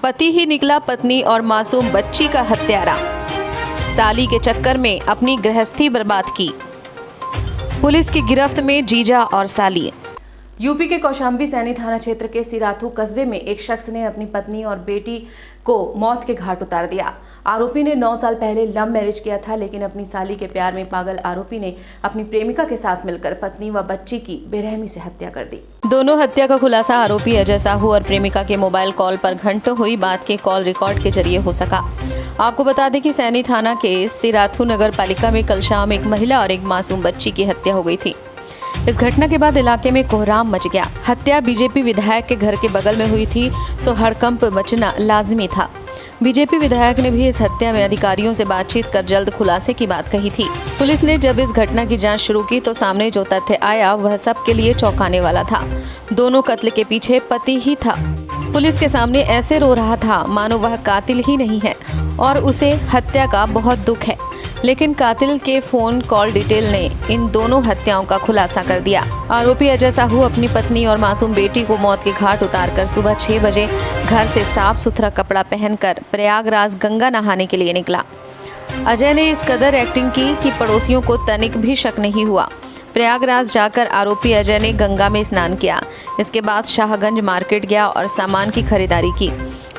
पति ही निकला पत्नी और मासूम बच्ची का हत्यारा। साली के चक्कर में अपनी गृहस्थी बर्बाद की। पुलिस की गिरफ्त में जीजा और साली। यूपी के कौशाम्बी सैनी थाना क्षेत्र के सिराथू कस्बे में एक शख्स ने अपनी पत्नी और बेटी को मौत के घाट उतार दिया। आरोपी ने 9 साल पहले लव मैरिज किया था, लेकिन अपनी साली के प्यार में पागल आरोपी ने अपनी प्रेमिका के साथ मिलकर पत्नी व बच्ची की बेरहमी से हत्या कर दी। दोनों हत्या का खुलासा आरोपी अजय साहू और प्रेमिका के मोबाइल कॉल पर घंटों हुई बात के कॉल रिकॉर्ड के जरिए हो सका। आपको बता दें कि सैनी थाना के सिराथू नगर पालिका में कल शाम एक महिला और एक मासूम बच्ची की हत्या हो गई थी। इस घटना के बाद इलाके में कोहराम मच गया। हत्या बीजेपी विधायक के घर के बगल में हुई थी, सो हड़कंप मचना लाजमी था। बीजेपी विधायक ने भी इस हत्या में अधिकारियों से बातचीत कर जल्द खुलासे की बात कही थी। पुलिस ने जब इस घटना की जांच शुरू की तो सामने जो तथ्य आया वह सबके लिए चौंकाने वाला था। दोनों कत्ल के पीछे पति ही था। पुलिस के सामने ऐसे रो रहा था मानो वह कातिल ही नहीं है और उसे हत्या का बहुत दुख है, लेकिन कातिल के फोन कॉल डिटेल ने इन दोनों हत्याओं का खुलासा कर दिया। आरोपी अजय साहू अपनी पत्नी और मासूम बेटी को मौत के घाट उतारकर सुबह 6 बजे घर से साफ सुथरा कपड़ा पहनकर प्रयागराज गंगा नहाने के लिए निकला। अजय ने इस कदर एक्टिंग की कि पड़ोसियों को तनिक भी शक नहीं हुआ। प्रयागराज जाकर आरोपी अजय ने गंगा में स्नान किया। इसके बाद शाहगंज मार्केट गया और सामान की खरीदारी की।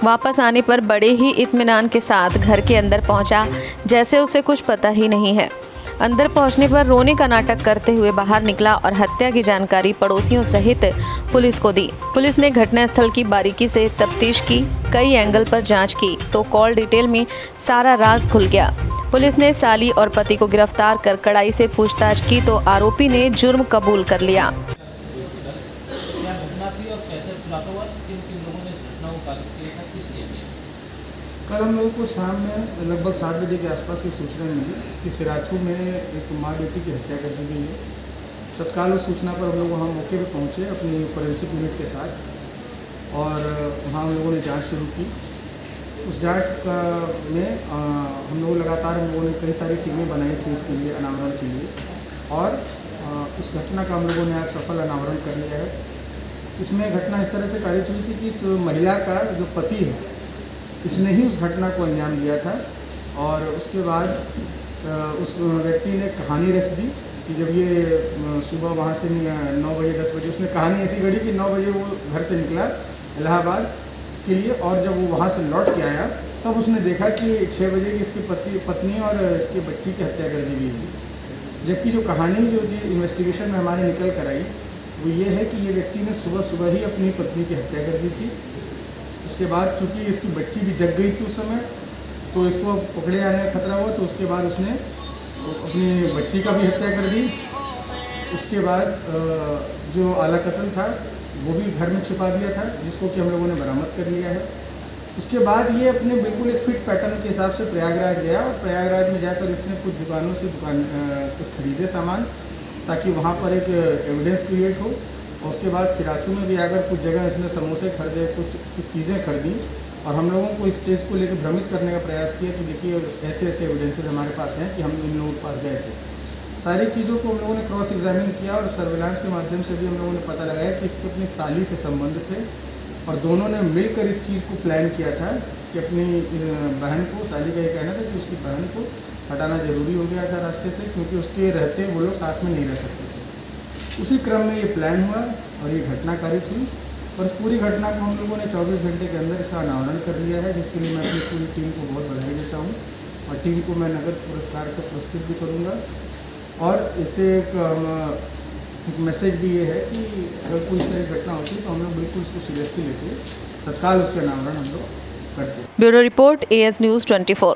वापस आने पर बड़े ही इत्मीनान के साथ घर के अंदर पहुंचा, जैसे उसे कुछ पता ही नहीं है। अंदर पहुंचने पर रोने का नाटक करते हुए बाहर निकला और हत्या की जानकारी पड़ोसियों सहित पुलिस को दी। पुलिस ने घटनास्थल की बारीकी से तफ्तीश की, कई एंगल पर जांच की तो कॉल डिटेल में सारा राज खुल गया। पुलिस ने साली और पति को गिरफ्तार कर कड़ाई से पूछताछ की तो आरोपी ने जुर्म कबूल कर लिया। कल हम लोगों को शाम में लगभग 7 बजे के आसपास की सूचना मिली कि सिराथू में एक माँ बेटी की हत्या कर दी गई है। तत्काल उस सूचना पर हम लोग वहाँ मौके पर पहुँचे अपनी फोरेंसिक यूनिट के साथ और वहाँ हम लोगों ने जांच शुरू की। उस जांच में हम लोग लगातार हम लोगों ने कई सारी टीमें बनाई थी इसके लिए, अनावरण के लिए, और उस घटना का हम लोगों ने आज सफल अनावरण कर लिया है। इसमें घटना इस तरह से कारित हुई थी कि इस महिला का जो पति है इसने ही उस घटना को अंजाम दिया था और उसके बाद उस व्यक्ति ने कहानी रच दी कि जब ये सुबह वहाँ से 9 बजे 10 बजे उसने कहानी ऐसी गढ़ी कि 9 बजे वो घर से निकला इलाहाबाद के लिए और जब वो वहाँ से लौट के आया तब उसने देखा कि 6 बजे की इसकी पत्नी और इसकी बच्ची की हत्या कर दी गई है। जबकि जो कहानी जो इन्वेस्टिगेशन में हमारे निकल कर आई वो ये है कि ये व्यक्ति ने सुबह ही अपनी पत्नी की हत्या कर दी थी। उसके बाद चूँकि इसकी बच्ची भी जग गई थी उस समय, तो इसको पकड़े जाने का खतरा हुआ, तो उसके बाद उसने अपनी बच्ची का भी हत्या कर दी। उसके बाद जो आला कत्ल था वो भी घर में छिपा दिया था, जिसको कि हम लोगों ने बरामद कर लिया है। उसके बाद ये अपने बिल्कुल एक फिट पैटर्न के हिसाब से प्रयागराज गया और प्रयागराज में जाकर इसने कुछ दुकानों से कुछ खरीदे सामान, ताकि वहाँ पर एक एविडेंस क्रिएट हो। और उसके बाद सिराथू में भी आकर कुछ जगह इसने समोसे खरीदे, कुछ चीज़ें खरीदी और हम लोगों को इस चीज़ को लेकर भ्रमित करने का प्रयास किया कि देखिए ऐसे एविडेंसेस हमारे पास हैं कि हम इन लोगों के पास गए थे। सारी चीज़ों को हम लोगों ने क्रॉस एग्जामिन किया और सर्विलांस के माध्यम से भी हम लोगों ने पता लगाया कि इसके अपनी साली से संबंध थे और दोनों ने मिलकर इस चीज़ को प्लान किया था कि अपनी बहन को, साली का ये कहना था कि उसकी बहन को हटाना ज़रूरी हो गया था रास्ते से, क्योंकि उसके रहते वो लोग साथ में नहीं रह सकते थे। उसी क्रम में ये प्लान हुआ और ये घटना कारित हुई और इस पूरी घटना को हम लोगों ने 24 घंटे के अंदर इसका अनावरण कर लिया है, जिसके लिए मैं अपनी पूरी टीम को बहुत बधाई देता हूँ और टीम को मैं नगद पुरस्कार से पुरस्कृत भी करूँगा। और इससे एक मैसेज भी ये है कि अगर कोई इस तरह की घटना होती है तो हम लोग बिल्कुल उसको सीरियसली लेते तत्काल उसके अनावरण हम लोग करते हैं। Bureau report AS News 24।